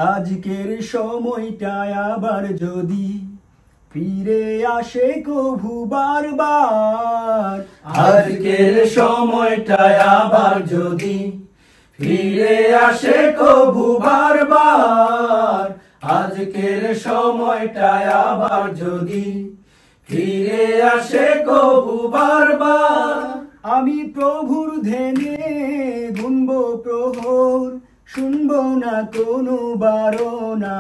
আজকের সময়টায় আবার যদি ফিরে আসে কভু বারবার, আজকের সময়টায় আবার যদি ফিরে আসে কভু বারবার, আজকের সময়টায় আবার যদি ফিরে আসে কভু বারবার, আমি প্রভুর ধ্যানে গুনব প্রহর, শুনবো না কোনো বারণা।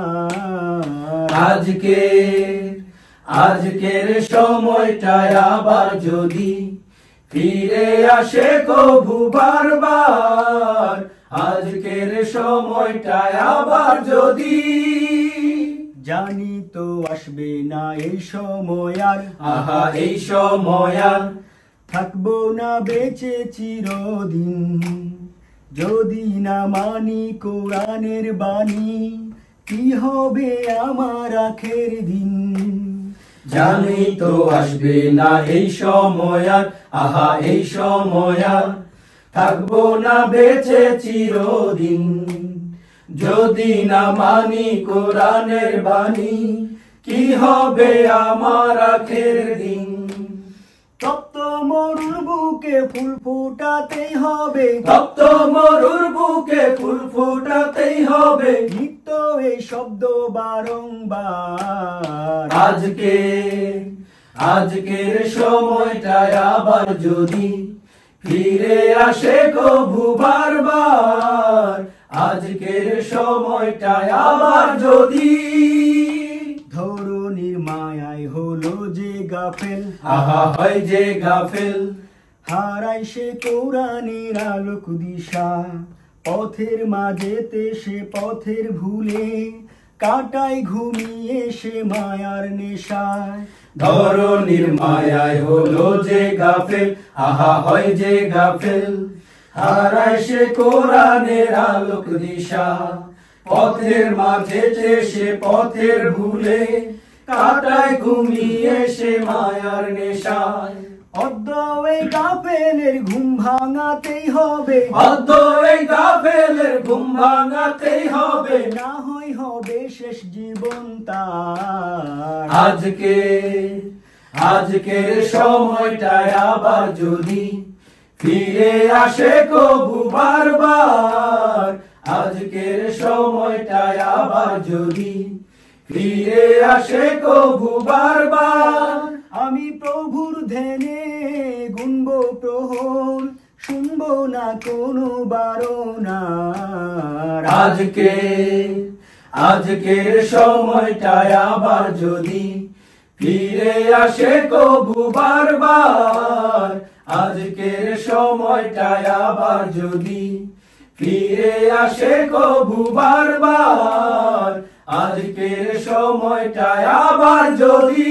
আজকের সময়টায় আবার যদি ফিরে আসে কভু বারবার, আজকের সময়টায় আবার যদি, জানি তো আসবে না এই সময় আর, আহা এই সময় আর থাকবো না বেঁচে চিরদিন, যদি না মানি কোরআনের বাণী, কি হবে আমার আখের দিন। জানি তো আসবে না এই সময় আর, আহা এই সময় আর থাকবো না বেঁচে চিরদিন, যদি না মানি কোরআনের বাণী, কি হবে আমার আখের দিন। তপ্ত মরুর বুকে ফুল ফোটাতেই হবে, তপ্ত মরুর বুকে ফুল ফোটাতেই হবে, নিত্য এই শব্দ বারংবার। আজকের সময়টায় আবার যদি ফিরে আসে কভু বারবার, আজকের সময়টায় আবার যদি, ধরনীর মায়ায় হলো যে গাফেল, আহা হয় যে গাফেল, হারাই সে কোরআনের আলোক দিশা, পথের মাঝেতে সে পথের ভুলে, কাটায় ঘুমিয়ে সে মায়ার নেশায়। ধরনীর মায়ায় হলো যে গাফেল, আহা হয় যে গাফেল, হারায় সে কোরআনের আলোক দিশা, পথের মাঝে সে পথের ভুলে, কাটায় ঘুমিয়ে সে মায়ার নেশায়। এই গাফেলের ঘুম ভাঙাতেই হবে, এই গাফেলের ঘুম ভাঙাতেই হবে, না হয় হবে শেষ জীবন তার। আজকের সময়টায় আবার যদি ফিরে আসে কভু বারবার, আজকের সময়টায় আবার যদি ফিরে আসে কভু বারবার, আমি প্রভুর ধ্যানে গুনব প্রহর, শুনবো না কোনো বারণা। আজকের সময়টায় আবার যদি ফিরে আসে কভু বারবার, আজকের সময়টায় আবার যদি ফিরে আসে কভু বারবার, আজকের সময়টায় আবার যদি।